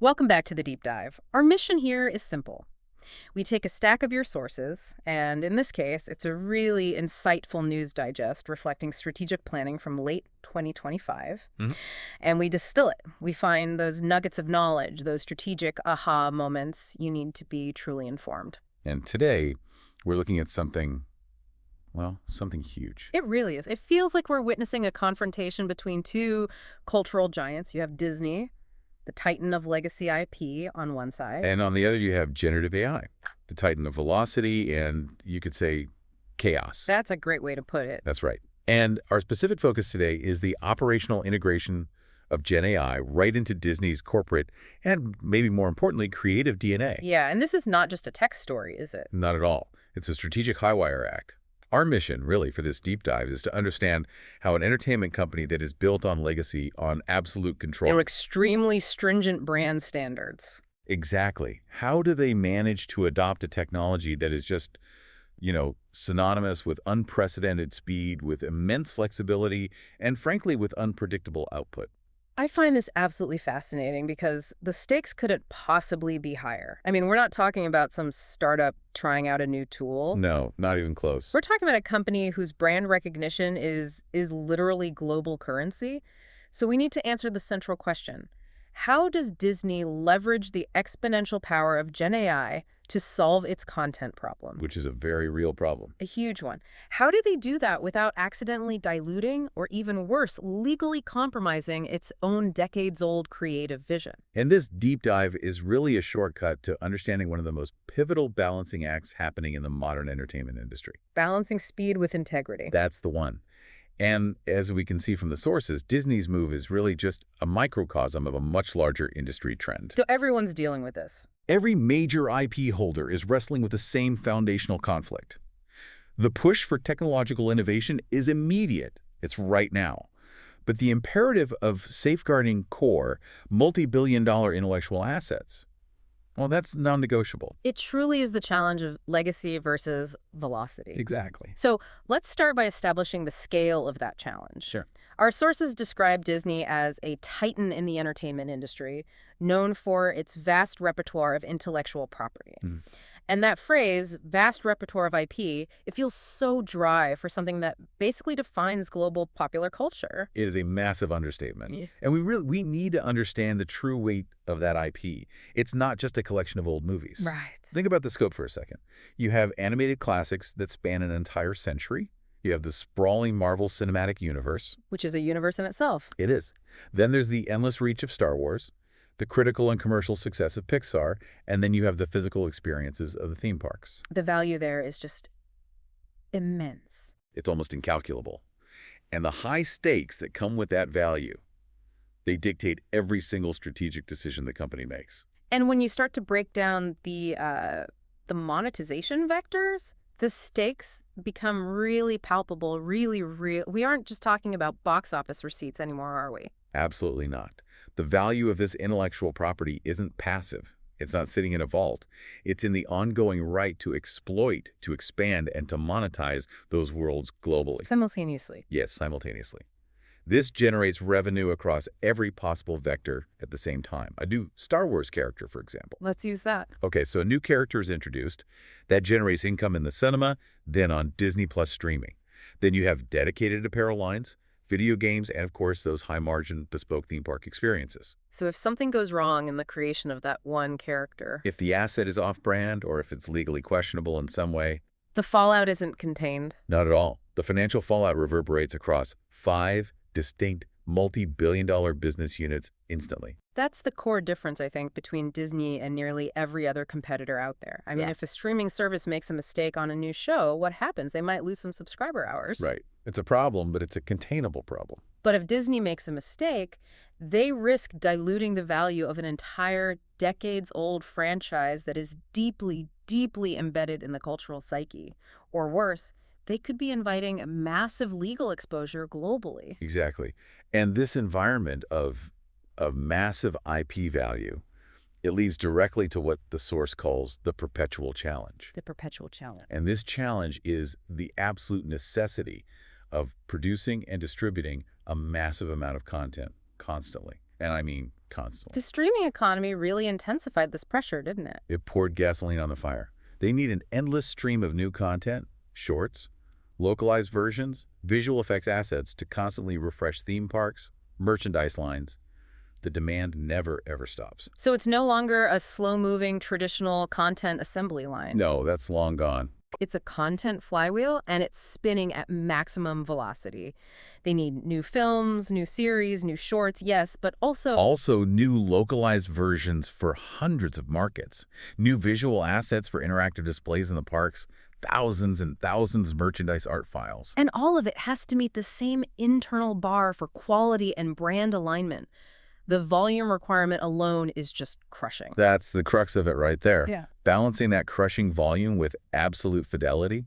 Welcome back to the deep dive. Our mission here is simple. We take a stack of your sources, and in this case, it's a really insightful news digest reflecting strategic planning from late 2025, Mhm. and we distill it. We find those nuggets of knowledge, those strategic aha moments you need to be truly informed. And today, we're looking at something, well, something huge. It really is. It feels like we're witnessing a confrontation between two cultural giants. You have Disney, the titan of legacy IP, on one side. And on the other, you have generative AI, the titan of velocity, and you could say chaos. That's a great way to put it. That's right. And our specific focus today is the operational integration of Gen AI right into Disney's corporate and, maybe more importantly, creative DNA. Yeah, and this is not just a tech story, is it? Not at all. It's a strategic high-wire act. Our mission, really, for this deep dive is to understand how an entertainment company that is built on legacy, on absolute control. And extremely stringent brand standards. Exactly. How do they manage to adopt a technology that is just, synonymous with unprecedented speed, with immense flexibility, and frankly, with unpredictable output? I find this absolutely fascinating because the stakes couldn't possibly be higher. I mean, we're not talking about some startup trying out a new tool. No, not even close. We're talking about a company whose brand recognition is literally global currency. So we need to answer the central question. How does Disney leverage the exponential power of Gen AI to solve its content problem? Which is a very real problem. A huge one. How do they do that without accidentally diluting or, even worse, legally compromising its own decades-old creative vision? And this deep dive is really a shortcut to understanding one of the most pivotal balancing acts happening in the modern entertainment industry. Balancing speed with integrity. That's the one. And as we can see from the sources, Disney's move is really just a microcosm of a much larger industry trend. So everyone's dealing with this. Every major IP holder is wrestling with the same foundational conflict. The push for technological innovation is immediate. It's right now. But the imperative of safeguarding core, multi-billion-dollar intellectual assets, well, that's non-negotiable. It truly is the challenge of legacy versus velocity. Exactly. So let's start by establishing the scale of that challenge. Sure. Our sources describe Disney as a titan in the entertainment industry, known for its vast repertoire of intellectual property. And that phrase, vast repertoire of IP, it feels so dry for something that basically defines global popular culture. It is a massive understatement. Yeah. And we need to understand the true weight of that IP. It's not just a collection of old movies. Right. Think about the scope for a second. You have animated classics that span an entire century. You have the sprawling Marvel Cinematic Universe. Which is a universe in itself. It is. Then there's the endless reach of Star Wars, the critical and commercial success of Pixar, and then you have the physical experiences of the theme parks. The value there is just immense. It's almost incalculable. And the high stakes that come with that value, they dictate every single strategic decision the company makes. And when you start to break down the monetization vectors, the stakes become really palpable, really real. We aren't just talking about box office receipts anymore, are we? Absolutely not. The value of this intellectual property isn't passive. It's not sitting in a vault. It's in the ongoing right to exploit, to expand, and to monetize those worlds globally. Simultaneously. Yes, simultaneously. This generates revenue across every possible vector at the same time. A new Star Wars character, for example. Let's use that. Okay, so a new character is introduced. That generates income in the cinema, then on Disney Plus streaming. Then you have dedicated apparel lines, video games, and of course those high-margin bespoke theme park experiences. So if something goes wrong in the creation of that one character, If the asset is off-brand or if it's legally questionable in some way, the fallout isn't contained. not at all. The financial fallout reverberates across 5 distinct multi-billion-dollar business units instantly. That's the core difference, I think, between Disney and nearly every other competitor out there. I mean, if a streaming service makes a mistake on a new show, what happens? They might lose some subscriber hours. Right. It's a problem, but it's a containable problem. But if Disney makes a mistake, they risk diluting the value of an entire decades-old franchise that is deeply, deeply embedded in the cultural psyche. Or worse, they could be inviting a massive legal exposure globally. Exactly. And this environment of massive IP value, it leads directly to what the source calls the perpetual challenge. The perpetual challenge. And this challenge is the absolute necessity of producing and distributing a massive amount of content constantly. And I mean constantly. The streaming economy really intensified this pressure, didn't it? It poured gasoline on the fire. They need an endless stream of new content, shorts, localized versions, visual effects assets to constantly refresh theme parks, merchandise lines. The demand never, ever stops. So it's no longer a slow-moving traditional content assembly line. No, that's long gone. It's a content flywheel, and it's spinning at maximum velocity. They need new films, new series, new shorts, yes, but Also, new localized versions for hundreds of markets, new visual assets for interactive displays in the parks, thousands and thousands of merchandise art files. and all of it has to meet the same internal bar for quality and brand alignment. The volume requirement alone is just crushing. That's the crux of it right there. Yeah. Balancing that crushing volume with absolute fidelity,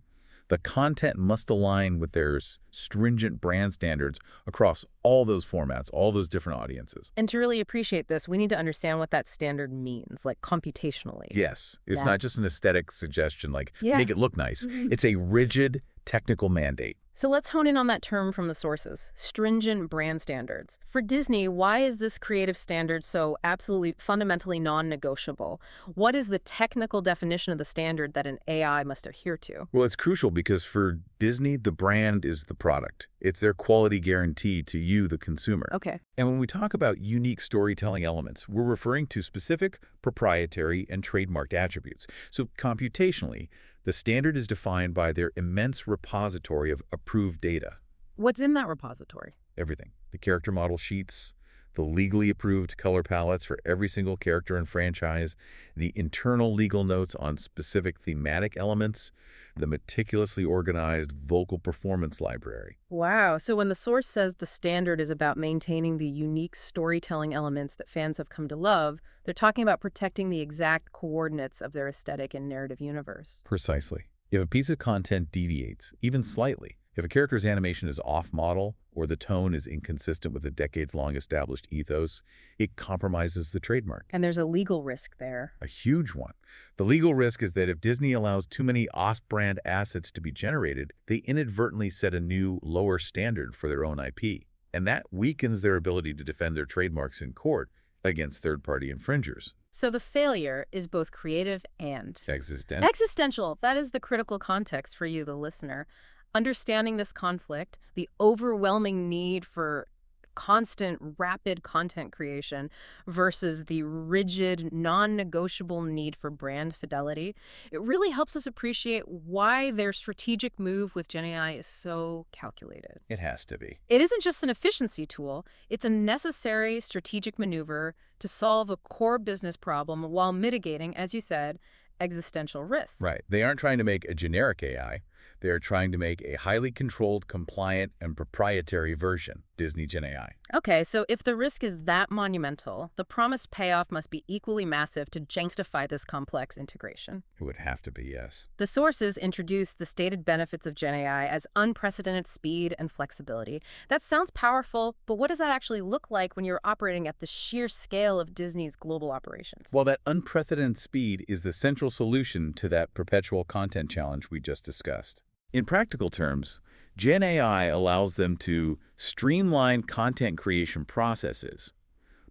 the content must align with their stringent brand standards across all those formats, all those different audiences. And to really appreciate this, we need to understand what that standard means, like computationally. Yes, it's Yeah. not just an aesthetic suggestion like Yeah. make it look nice. Mhm. It's a rigid technical mandate. So let's hone in on that term from the sources, stringent brand standards. For Disney, why is this creative standard so absolutely fundamentally non-negotiable? What is the technical definition of the standard that an AI must adhere to? Well, it's crucial because for Disney, the brand is the product. It's their quality guarantee to you, the consumer. Okay. And when we talk about unique storytelling elements, we're referring to specific proprietary and trademarked attributes. So computationally, the standard is defined by their immense repository of approved data. What's in that repository? Everything. The character model sheets, the legally approved color palettes for every single character and franchise, the internal legal notes on specific thematic elements, the meticulously organized vocal performance library. Wow. So when the source says the standard is about maintaining the unique storytelling elements that fans have come to love, they're talking about protecting the exact coordinates of their aesthetic and narrative universe. Precisely. If a piece of content deviates, even slightly, if a character's animation is off-model or the tone is inconsistent with a decades-long established ethos, it compromises the trademark. And there's a legal risk there. A huge one. The legal risk is that if Disney allows too many off-brand assets to be generated, they inadvertently set a new, lower standard for their own IP. And that weakens their ability to defend their trademarks in court against third-party infringers. So the failure is both creative and Existential. existential. That is the critical context for you, the listener. Understanding this conflict, the overwhelming need for constant, rapid content creation versus the rigid, non-negotiable need for brand fidelity, it really helps us appreciate why their strategic move with GenAI is so calculated. It has to be. It isn't just an efficiency tool, it's a necessary strategic maneuver to solve a core business problem while mitigating, as you said, existential risks. Right. They aren't trying to make a generic AI. They are trying to make a highly controlled, compliant, and proprietary version, Disney Gen AI. Okay, so if the risk is that monumental, the promised payoff must be equally massive to justify this complex integration. It would have to be, yes. The sources introduce the stated benefits of Gen AI as unprecedented speed and flexibility. That sounds powerful, but what does that actually look like when you're operating at the sheer scale of Disney's global operations? Well, that unprecedented speed is the central solution to that perpetual content challenge we just discussed. In practical terms, Gen AI allows them to streamline content creation processes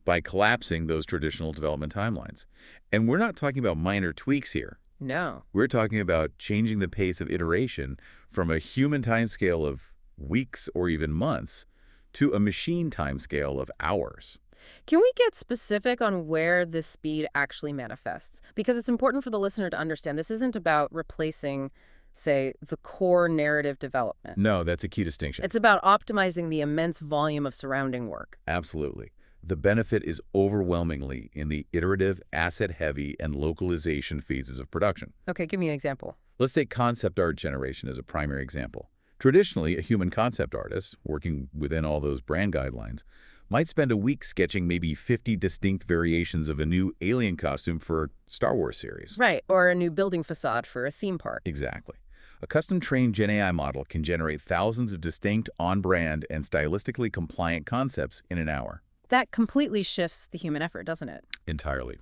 by collapsing those traditional development timelines. And we're not talking about minor tweaks here. No. We're talking about changing the pace of iteration from a human timescale of weeks or even months to a machine timescale of hours. Can we get specific on where this speed actually manifests? Because it's important for the listener to understand this isn't about replacing, say, the core narrative development. No, that's a key distinction. It's about optimizing the immense volume of surrounding work. Absolutely. The benefit is overwhelmingly in the iterative, asset-heavy, and localization phases of production. Okay, give me an example. Let's take concept art generation as a primary example. Traditionally, a human concept artist, working within all those brand guidelines, might spend a week sketching maybe 50 distinct variations of a new alien costume for a Star Wars series. Right, or a new building facade for a theme park. Exactly. A custom-trained Gen AI model can generate thousands of distinct, on-brand, and stylistically compliant concepts in an hour. That completely shifts the human effort, doesn't it? Entirely.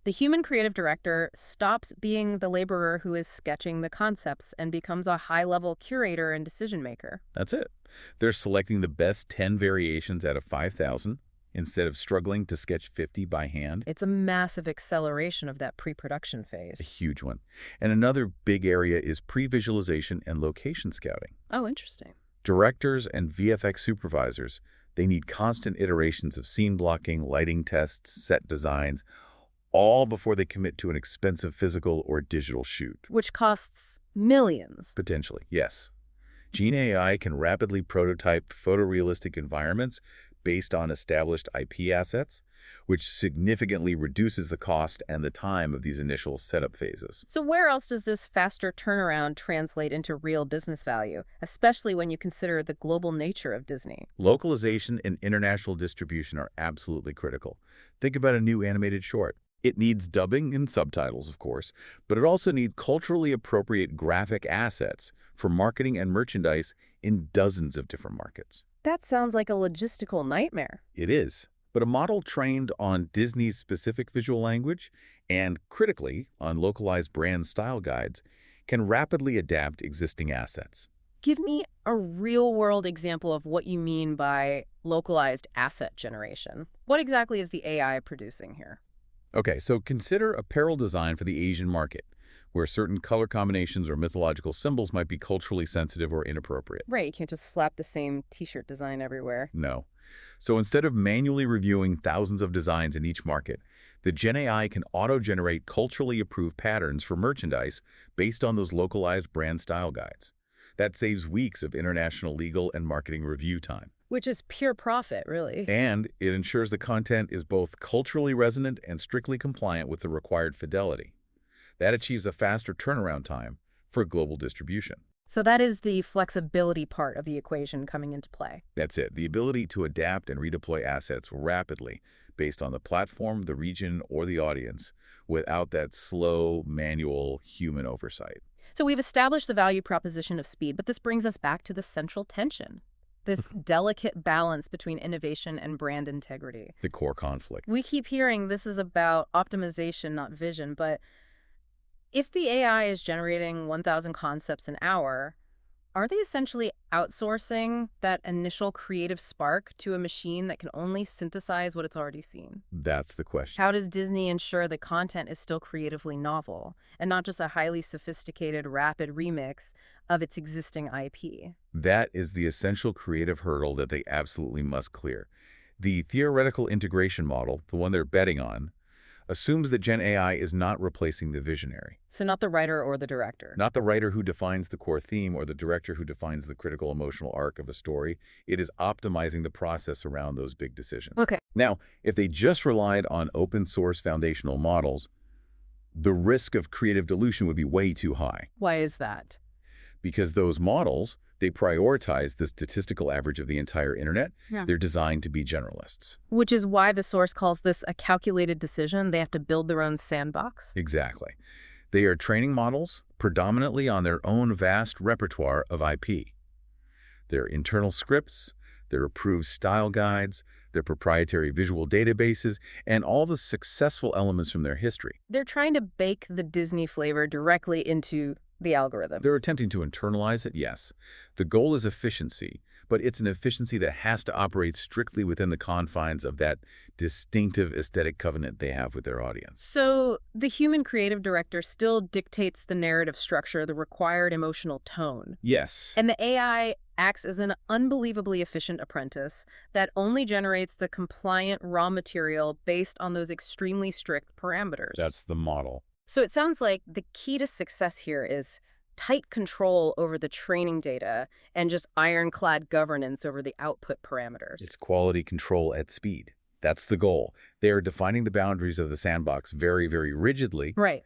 The human creative director stops being the laborer who is sketching the concepts and becomes a high-level curator and decision-maker. That's it. They're selecting the best 10 variations out of 5,000, instead of struggling to sketch 50 by hand. It's a massive acceleration of that pre-production A phase. huge one. And another big area is pre-visualization and location scouting. Oh, interesting. Directors and VFX supervisors, they need constant iterations of scene blocking, lighting tests, set designs, all before they commit to an expensive physical or digital shoot. Which costs millions. Potentially, yes. Gene AI can rapidly prototype photorealistic environments based on established IP assets, which significantly reduces the cost and the time of these initial setup phases. So where else does this faster turnaround translate into real business value, especially when you consider the global nature of Disney? Localization and international distribution are absolutely critical. Think about a new animated short. It needs dubbing and subtitles, of course, but it also needs culturally appropriate graphic assets for marketing and merchandise in dozens of different markets. That sounds like a logistical nightmare. It is, but a model trained on Disney's specific visual language and, critically, on localized brand style guides can rapidly adapt existing assets. Give me a real-world example of what you mean by localized asset generation. What exactly is the AI producing here? Okay, so consider apparel design for the Asian market, where certain color combinations or mythological symbols might be culturally sensitive or inappropriate. Right, you can't just slap the same t-shirt design everywhere. No. So instead of manually reviewing thousands of designs in each market, the Gen AI can auto-generate culturally approved patterns for merchandise based on those localized brand style guides. That saves weeks of international legal and marketing review time. Which is pure profit, really. And it ensures the content is both culturally resonant and strictly compliant with the required fidelity. That achieves a faster turnaround time for global distribution. So that is the flexibility part of the equation coming into play. That's it, the ability to adapt and redeploy assets rapidly based on the platform, the region, or the audience without that slow, manual human oversight. So we've established the value proposition of speed, but this brings us back to the central tension. This delicate balance between innovation and brand integrity. The core conflict. We keep hearing this is about optimization, not vision, but if the AI is generating 1,000 concepts an hour, are they essentially outsourcing that initial creative spark to a machine that can only synthesize what it's already seen? That's the question. How does Disney ensure the content is still creatively novel and not just a highly sophisticated, rapid remix of its existing IP? That is the essential creative hurdle that they absolutely must clear. The theoretical integration model, the one they're betting on, assumes that Gen AI is not replacing the visionary. So not the writer or the director. Not the writer who defines the core theme or the director who defines the critical emotional arc of a story. It is optimizing the process around those big decisions. Okay. Now, if they just relied on open source foundational models, the risk of creative dilution would be way too high. Why is that? Because those models, they prioritize the statistical average of the entire internet. Yeah. They're designed to be generalists. Which is why the source calls this a calculated decision. They have to build their own sandbox. Exactly. They are training models predominantly on their own vast repertoire of IP. Their internal scripts, their approved style guides, their proprietary visual databases, and all the successful elements from their history. They're trying to bake the Disney flavor directly into the algorithm. They're attempting to internalize it, yes. The goal is efficiency, but it's an efficiency that has to operate strictly within the confines of that distinctive aesthetic covenant they have with their audience. So the human creative director still dictates the narrative structure, the required emotional tone. Yes. And the AI acts as an unbelievably efficient apprentice that only generates the compliant raw material based on those extremely strict parameters. That's the model. So it sounds like the key to success here is tight control over the training data and just ironclad governance over the output parameters. It's quality control at speed. That's the goal. They are defining the boundaries of the sandbox very, very rigidly. Right.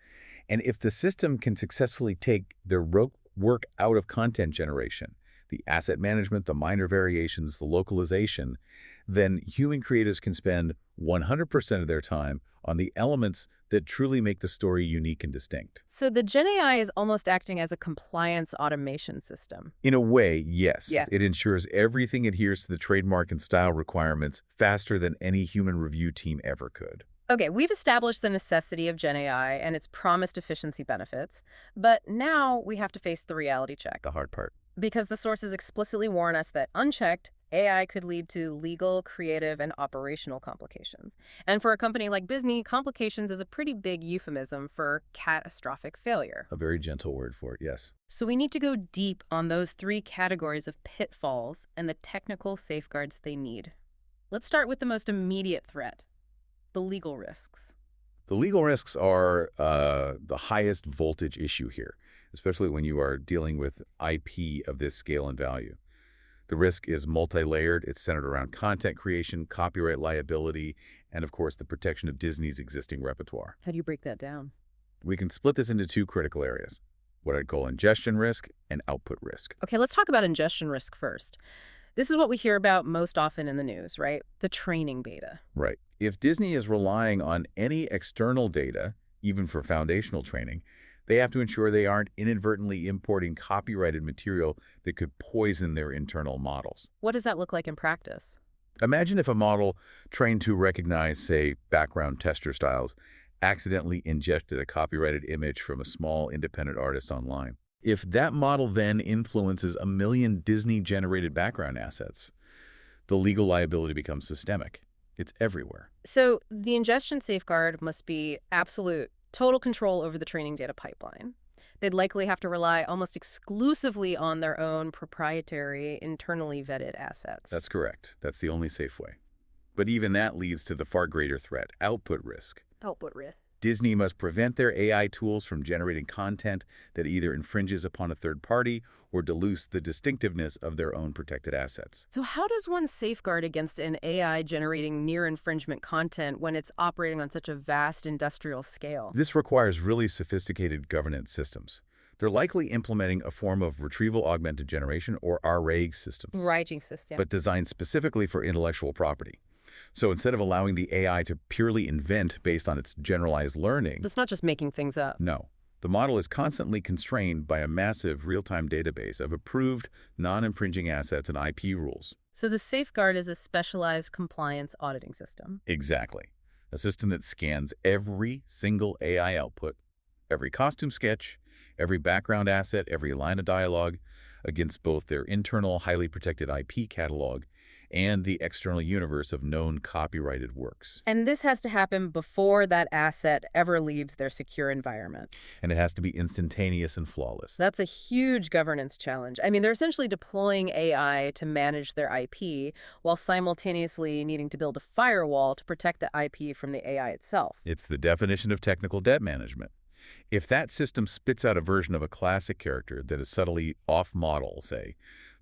And if the system can successfully take their work out of content generation, the asset management, the minor variations, the localization, then human creators can spend 100% of their time on the elements that truly make the story unique and distinct. So the Gen AI is almost acting as a compliance automation system. In a way, yes. Yeah. It ensures everything adheres to the trademark and style requirements faster than any human review team ever could. Okay, we've established the necessity of Gen AI and its promised efficiency benefits, but now we have to face the reality check. The hard part. Because the sources explicitly warn us that unchecked, AI could lead to legal, creative, and operational complications. And for a company like Disney, complications is a pretty big euphemism for catastrophic failure. A very gentle word for it, yes. So we need to go deep on those three categories of pitfalls and the technical safeguards they need. Let's start with the most immediate threat, the legal risks. The legal risks are the highest voltage issue here, especially when you are dealing with IP of this scale and value. The risk is multi-layered. It's centered around content creation, copyright liability, and of course, the protection of Disney's existing repertoire. How do you break that down? We can split this into two critical areas, what I'd call ingestion risk and output risk. Okay, let's talk about ingestion risk first. This is what we hear about most often in the news, right? The training data. Right. If Disney is relying on any external data, even for foundational training, they have to ensure they aren't inadvertently importing copyrighted material that could poison their internal models. What does that look like in practice? Imagine if a model trained to recognize, say, background tester styles accidentally ingested a copyrighted image from a small independent artist online. If that model then influences 1 million Disney-generated background assets, the legal liability becomes systemic. It's everywhere. So the ingestion safeguard must be absolute, total control over the training data pipeline. They'd likely have to rely almost exclusively on their own proprietary, internally vetted assets. That's correct. That's the only safe way. But even that leads to the far greater threat, output risk. Output risk. Disney must prevent their AI tools from generating content that either infringes upon a third party or dilutes the distinctiveness of their own protected assets. So how does one safeguard against an AI generating near-infringement content when it's operating on such a vast industrial scale? This requires really sophisticated governance systems. They're likely implementing a form of retrieval augmented generation or RAG systems, Writing system. but designed specifically for intellectual property. So instead of allowing the AI to purely invent based on its generalized learning, It's not just making things up. no. The model is constantly constrained by a massive real-time database of approved, non-infringing assets and IP rules. So the safeguard is a specialized compliance auditing system. Exactly. A system that scans every single AI output, every costume sketch, every background asset, every line of dialogue, against both their internal, highly protected IP catalog and the external universe of known copyrighted works. And this has to happen before that asset ever leaves their secure environment. And it has to be instantaneous and flawless. That's a huge governance challenge. I mean, they're essentially deploying AI to manage their IP while simultaneously needing to build a firewall to protect the IP from the AI itself. It's the definition of technical debt management. If that system spits out a version of a classic character that is subtly off-model, say,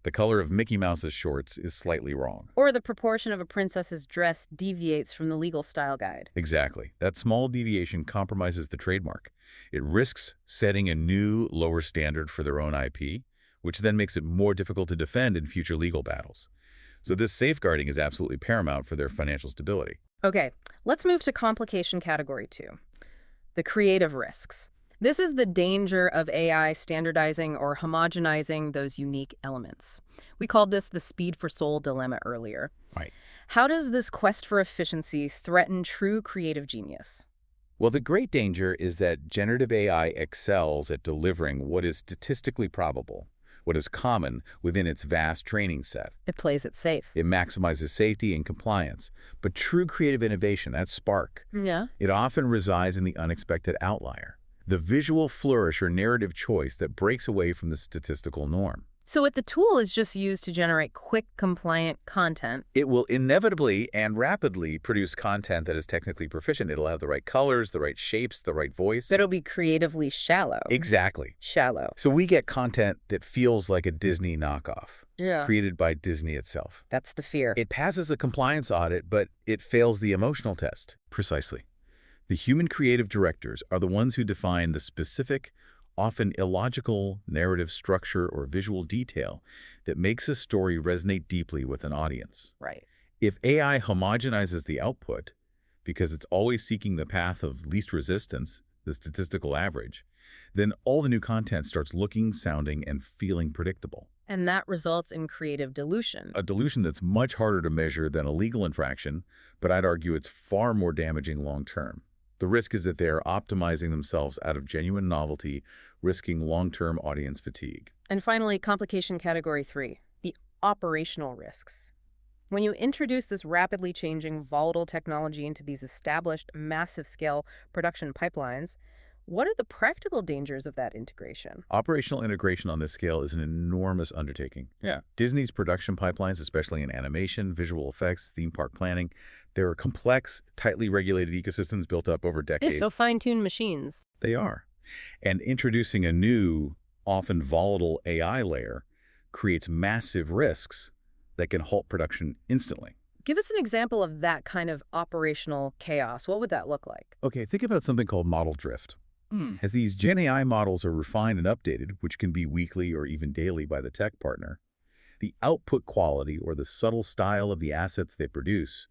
the color of Mickey Mouse's shorts is slightly wrong. Or the proportion of a princess's dress deviates from the legal style guide. Exactly. That small deviation compromises the trademark. It risks setting a new, lower standard for their own IP, which then makes it more difficult to defend in future legal battles. So this safeguarding is absolutely paramount for their financial stability. Okay, let's move to complication category 2, the creative risks. This is the danger of AI standardizing or homogenizing those unique elements. We called this the speed for soul dilemma earlier. Right. How does this quest for efficiency threaten true creative genius? Well, the great danger is that generative AI excels at delivering what is statistically probable, what is common within its vast training set. It plays it safe. It maximizes safety and compliance. But true creative innovation, that spark, Yeah. it often resides in the unexpected outlier, the visual flourish or narrative choice that breaks away from the statistical norm. So if the tool is just used to generate quick, compliant content, It will inevitably and rapidly produce content that is technically proficient. It'll have the right colors, the right shapes, the right voice. it'll be creatively shallow. Exactly. Shallow. So we get content that feels like a Disney knockoff, Yeah. created by Disney itself. That's the fear. It passes the compliance audit, but it fails the emotional test. Precisely. The human creative directors are the ones who define the specific, often illogical narrative structure or visual detail that makes a story resonate deeply with an audience. Right. If AI homogenizes the output, because it's always seeking the path of least resistance, the statistical average, then all the new content starts looking, sounding, and feeling predictable. And that results in creative dilution. A dilution that's much harder to measure than a legal infraction, but I'd argue it's far more damaging long term. The risk is that they are optimizing themselves out of genuine novelty, risking long-term audience fatigue. And finally, complication category 3, the operational risks. When you introduce this rapidly changing, volatile technology into these established, massive-scale production pipelines, what are the practical dangers of that integration? Operational integration on this scale is an enormous undertaking. Yeah. Disney's production pipelines, especially in animation, visual effects, theme park planning, there are complex, tightly regulated ecosystems built up over decades. So fine-tuned machines. They are. And introducing a new, often volatile AI layer creates massive risks that can halt production instantly. Give us an example of that kind of operational chaos. What would that look like? Okay, think about something called model drift. As these Gen AI models are refined and updated, which can be weekly or even daily by the tech partner, the output quality or the subtle style of the assets they produce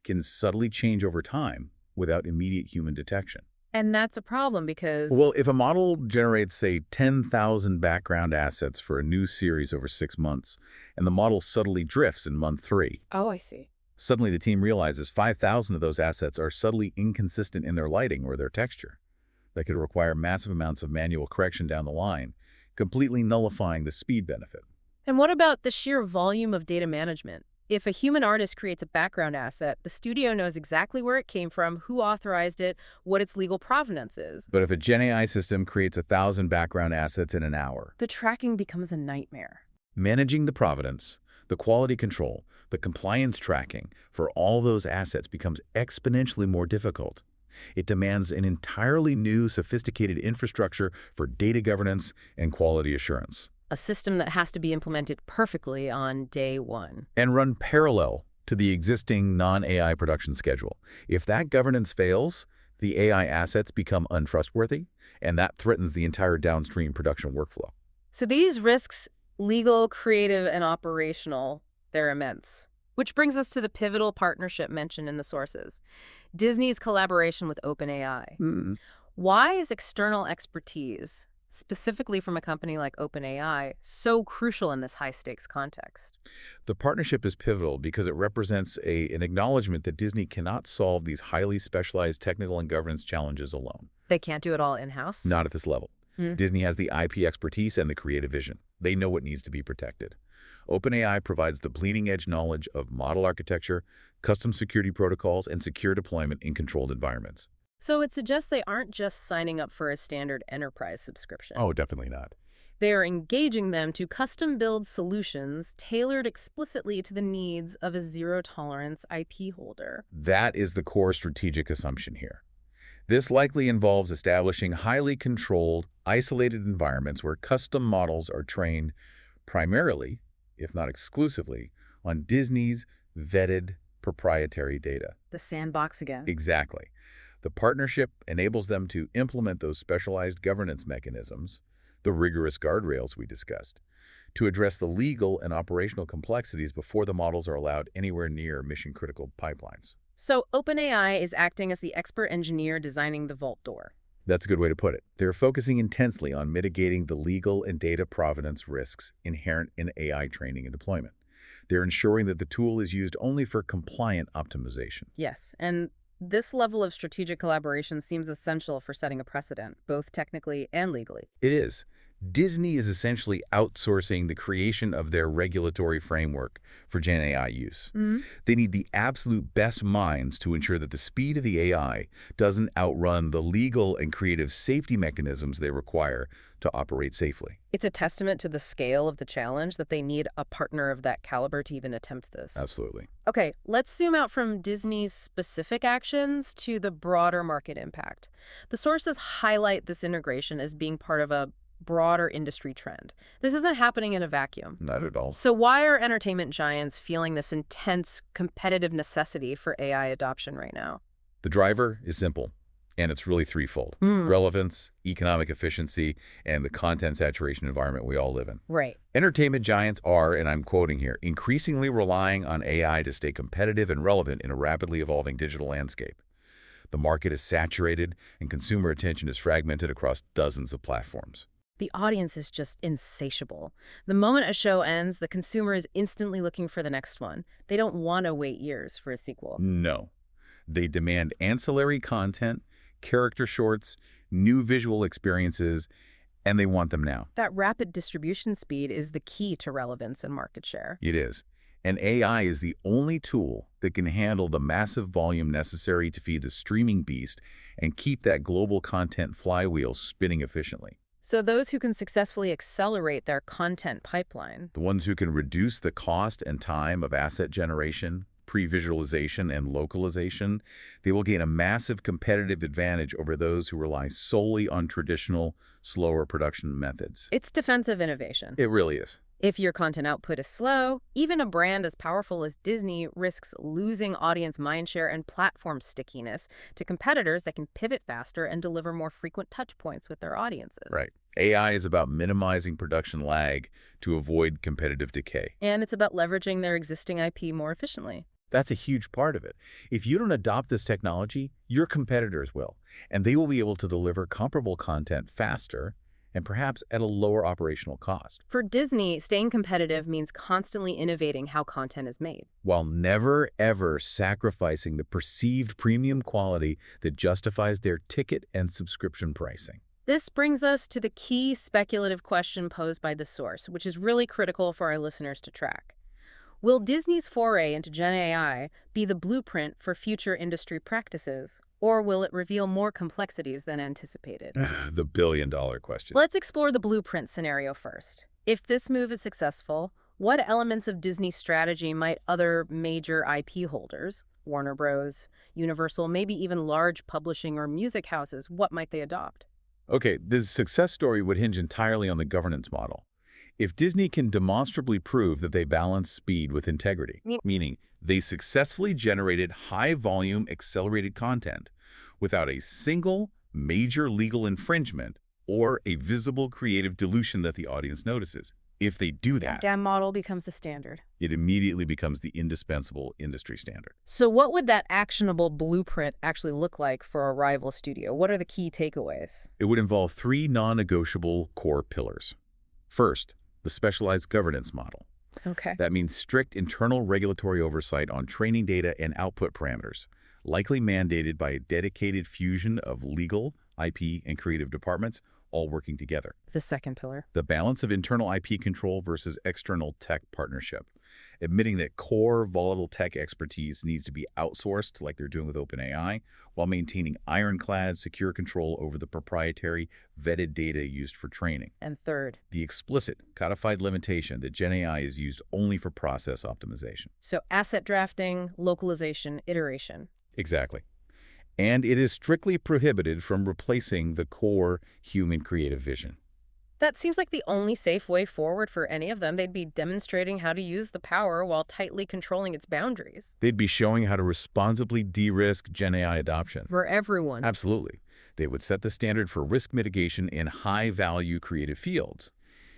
can subtly change over time without immediate human detection. And that's a problem because... Well, if a model generates, say, 10,000 background assets for a new series over 6 months, and the model subtly drifts in month 3, Oh, I see. suddenly the team realizes 5,000 of those assets are subtly inconsistent in their lighting or their texture. That could require massive amounts of manual correction down the line, completely nullifying the speed benefit. And what about the sheer volume of data management? If a human artist creates a background asset, the studio knows exactly where it came from, who authorized it, what its legal provenance is. But if a Gen AI system creates 1,000 background assets in an hour, The tracking becomes a nightmare. managing the provenance, the quality control, the compliance tracking for all those assets becomes exponentially more difficult. It demands an entirely new, sophisticated infrastructure for data governance and quality assurance, A system that has to be implemented perfectly on day one. and run parallel to the existing non-AI production schedule. If that governance fails, the AI assets become untrustworthy, and that threatens the entire downstream production workflow. So these risks, legal, creative, and operational, they're immense. Which brings us to the pivotal partnership mentioned in the sources, Disney's collaboration with OpenAI. Why is external expertise, specifically from a company like OpenAI, so crucial in this high-stakes context? The partnership is pivotal because it represents an acknowledgement that Disney cannot solve these highly specialized technical and governance challenges alone. They can't do it all in-house? Not at this level. Disney has the IP expertise and the creative vision. They know what needs to be protected. OpenAI provides the bleeding-edge knowledge of model architecture, custom security protocols, and secure deployment in controlled environments. So it suggests they aren't just signing up for a standard enterprise subscription. Oh, definitely not. They are engaging them to custom-build solutions tailored explicitly to the needs of a zero-tolerance IP holder. That is the core strategic assumption here. This likely involves establishing highly controlled, isolated environments where custom models are trained primarily, if not exclusively, on Disney's vetted proprietary data. The sandbox again. Exactly. The partnership enables them to implement those specialized governance mechanisms, the rigorous guardrails we discussed, to address the legal and operational complexities before the models are allowed anywhere near mission-critical pipelines. So OpenAI is acting as the expert engineer designing the vault door. That's a good way to put it. They're focusing intensely on mitigating the legal and data provenance risks inherent in AI training and deployment. They're ensuring that the tool is used only for compliant optimization. Yes, and this level of strategic collaboration seems essential for setting a precedent, both technically and legally. It is. Disney is essentially outsourcing the creation of their regulatory framework for Gen AI use. They need the absolute best minds to ensure that the speed of the AI doesn't outrun the legal and creative safety mechanisms they require to operate safely. It's a testament to the scale of the challenge that they need a partner of that caliber to even attempt this. Absolutely. Okay, let's zoom out from Disney's specific actions to the broader market impact. The sources highlight this integration as being part of a broader industry trend. This isn't happening in a vacuum. Not at all. So why are entertainment giants feeling this intense competitive necessity for AI adoption right now? The driver is simple, and it's really threefold. Relevance, economic efficiency, and the content saturation environment we all live in. Right. Entertainment giants are, and I'm quoting here, increasingly relying on AI to stay competitive and relevant in a rapidly evolving digital landscape. The market is saturated, and consumer attention is fragmented across dozens of platforms. The audience is just insatiable. The moment a show ends, the consumer is instantly looking for the next one. They don't want to wait years for a sequel. No. They demand ancillary content, character shorts, new visual experiences, And they want them now. That rapid distribution speed is the key to relevance and market share. It is. And AI is the only tool that can handle the massive volume necessary to feed the streaming beast and keep that global content flywheel spinning efficiently. So those who can successfully accelerate their content pipeline, The ones who can reduce the cost and time of asset generation, pre-visualization, and localization, they will gain a massive competitive advantage over those who rely solely on traditional, slower production methods. it's defensive innovation. It really is. If your content output is slow, even a brand as powerful as Disney risks losing audience mindshare and platform stickiness to competitors that can pivot faster and deliver more frequent touchpoints with their audiences. Right. AI is about minimizing production lag to avoid competitive decay. And it's about leveraging their existing IP more efficiently. That's a huge part of it. If you don't adopt this technology, your competitors will, and they will be able to deliver comparable content faster and perhaps at a lower operational cost, For Disney, staying competitive means constantly innovating how content is made. while never, ever sacrificing the perceived premium quality that justifies their ticket and subscription pricing. This brings us to the key speculative question posed by the source, which is really critical for our listeners to track. Will Disney's foray into Gen AI be the blueprint for future industry practices, or will it reveal more complexities than anticipated? The billion-dollar question. Let's explore the blueprint scenario first. If this move is successful, what elements of Disney's strategy might other major IP holders, Warner Bros., Universal, maybe even large publishing or music houses, what might they adopt? Okay, this success story would hinge entirely on the governance model. If Disney can demonstrably prove that they balance speed with integrity, meaning they successfully generated high-volume accelerated content without a single major legal infringement or a visible creative dilution that the audience notices. If they do that, DAM model becomes the standard. it immediately becomes the indispensable industry standard. So what would that actionable blueprint actually look like for a rival studio? What are the key takeaways? It would involve three non-negotiable core pillars. First, the specialized governance model. Okay. That means strict internal regulatory oversight on training data and output parameters, likely mandated by a dedicated fusion of legal, IP, and creative departments, all working together. The second pillar. The balance of internal IP control versus external tech partnership, admitting that core volatile tech expertise needs to be outsourced like they're doing with OpenAI, while maintaining ironclad secure control over the proprietary vetted data used for training. And third. The explicit codified limitation that Gen AI is used only for process optimization. So asset drafting, localization, iteration. Exactly. And it is strictly prohibited from replacing the core human creative vision. That seems like the only safe way forward for any of them. They'd be demonstrating how to use the power while tightly controlling its boundaries. They'd be showing how to responsibly de-risk Gen AI adoption. For everyone. Absolutely. They would set the standard for risk mitigation in high-value creative fields.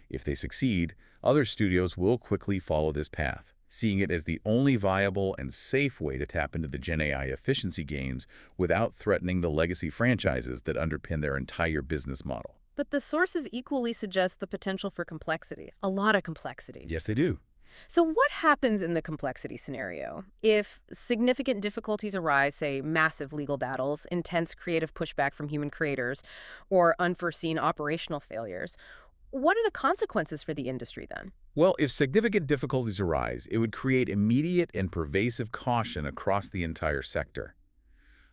If they succeed, other studios will quickly follow this path, seeing it as the only viable and safe way to tap into the Gen AI efficiency gains without threatening the legacy franchises that underpin their entire business model. But the sources equally suggest the potential for complexity. A lot of complexity. Yes, they do. So what happens in the complexity scenario? If significant difficulties arise, say massive legal battles, intense creative pushback from human creators, or unforeseen operational failures, what are the consequences for the industry then? Well, if significant difficulties arise, it would create immediate and pervasive caution across the entire sector.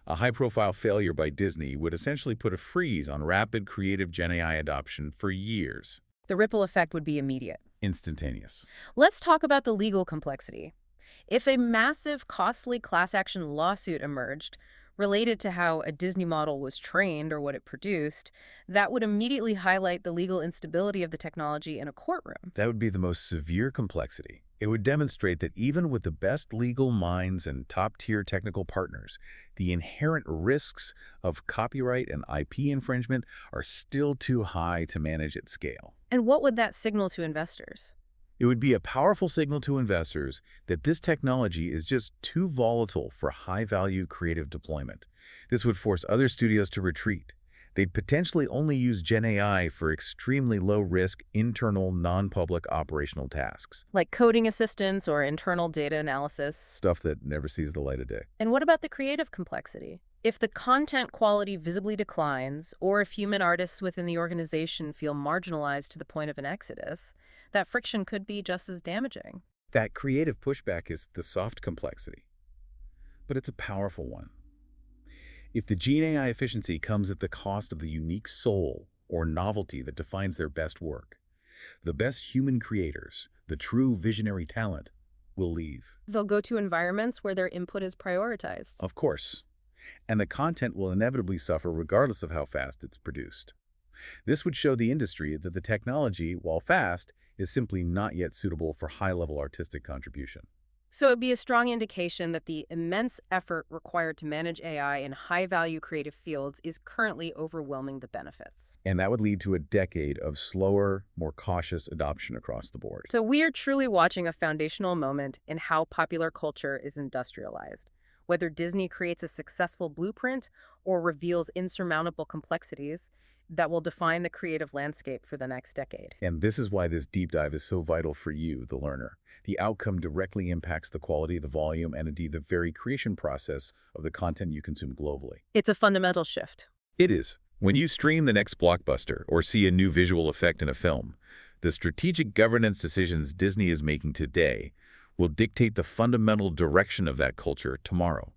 A high-profile failure by Disney would essentially put a freeze on rapid creative Gen AI adoption for years. The ripple effect would be immediate. Instantaneous. Let's talk about the legal complexity. If a massive, costly class action lawsuit emerged related to how a Disney model was trained or what it produced, that would immediately highlight the legal instability of the technology in a courtroom. That would be the most severe complexity. It would demonstrate that even with the best legal minds and top-tier technical partners, the inherent risks of copyright and IP infringement are still too high to manage at scale. And what would that signal to investors? It would be a powerful signal to investors that this technology is just too volatile for high-value creative deployment. This would force other studios to retreat. They'd potentially only use Gen AI for extremely low-risk, internal, non-public operational tasks. Like coding assistance or internal data analysis. Stuff that never sees the light of day. And what about the creative complexity? If the content quality visibly declines, or if human artists within the organization feel marginalized to the point of an exodus, that friction could be just as damaging. That creative pushback is the soft complexity, but it's a powerful one. If the Gen AI efficiency comes at the cost of the unique soul or novelty that defines their best work, the best human creators, the true visionary talent, will leave. They'll go to environments where their input is prioritized. Of course. And the content will inevitably suffer regardless of how fast it's produced. This would show the industry that the technology, while fast, is simply not yet suitable for high-level artistic contribution. So it'd be a strong indication that the immense effort required to manage AI in high-value creative fields is currently overwhelming the benefits. And that would lead to a decade of slower, more cautious adoption across the board. So we are truly watching a foundational moment in how popular culture is industrialized. Whether Disney creates a successful blueprint or reveals insurmountable complexities that will define the creative landscape for the next decade. And this is why this deep dive is so vital for you, the learner. The outcome directly impacts the quality, the volume, and indeed the very creation process of the content you consume globally. It's a fundamental shift. It is. When you stream the next blockbuster or see a new visual effect in a film, the strategic governance decisions Disney is making today will dictate the fundamental direction of that culture tomorrow.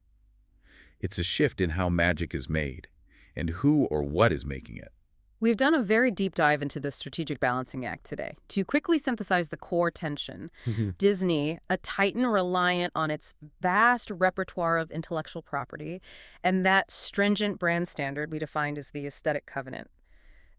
It's a shift in how magic is made and who or what is making it. We've done a very deep dive into the strategic balancing act today. To quickly synthesize the core tension, Disney, a titan reliant on its vast repertoire of intellectual property, and that stringent brand standard we defined as the aesthetic covenant.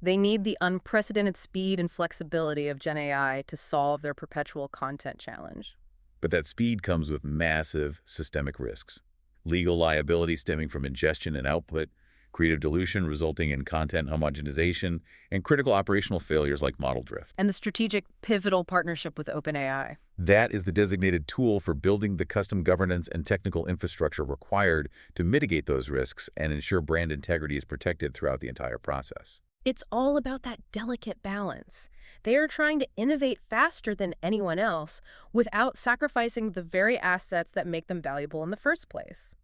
They need the unprecedented speed and flexibility of Gen AI to solve their perpetual content challenge. But that speed comes with massive systemic risks. Legal liability stemming from ingestion and output, creative dilution resulting in content homogenization, and critical operational failures like model drift. And the strategic pivotal partnership with OpenAI. That is the designated tool for building the custom governance and technical infrastructure required to mitigate those risks and ensure brand integrity is protected throughout the entire process. It's all about that delicate balance. They are trying to innovate faster than anyone else without sacrificing the very assets that make them valuable in the first place.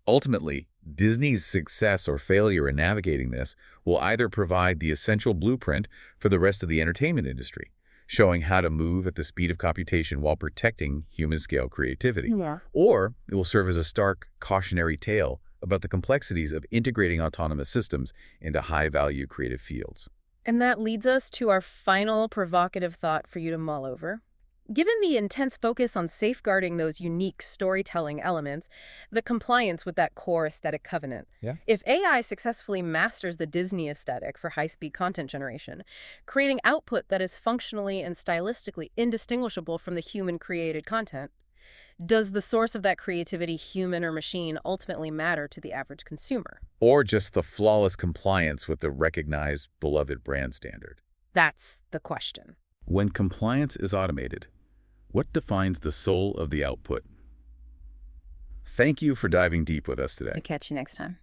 Ultimately, Disney's success or failure in navigating this will either provide the essential blueprint for the rest of the entertainment industry, showing how to move at the speed of computation while protecting human-scale creativity, or it will serve as a stark, cautionary tale about the complexities of integrating autonomous systems into high-value creative fields. And that leads us to our final provocative thought for you to mull over. Given the intense focus on safeguarding those unique storytelling elements, the compliance with that core aesthetic covenant, if AI successfully masters the Disney aesthetic for high-speed content generation, creating output that is functionally and stylistically indistinguishable from the human-created content, does the source of that creativity, human or machine, ultimately matter to the average consumer? Or just the flawless compliance with the recognized, beloved brand standard? That's the question. When compliance is automated, what defines the soul of the output? Thank you for diving deep with us today. I'll catch you next time.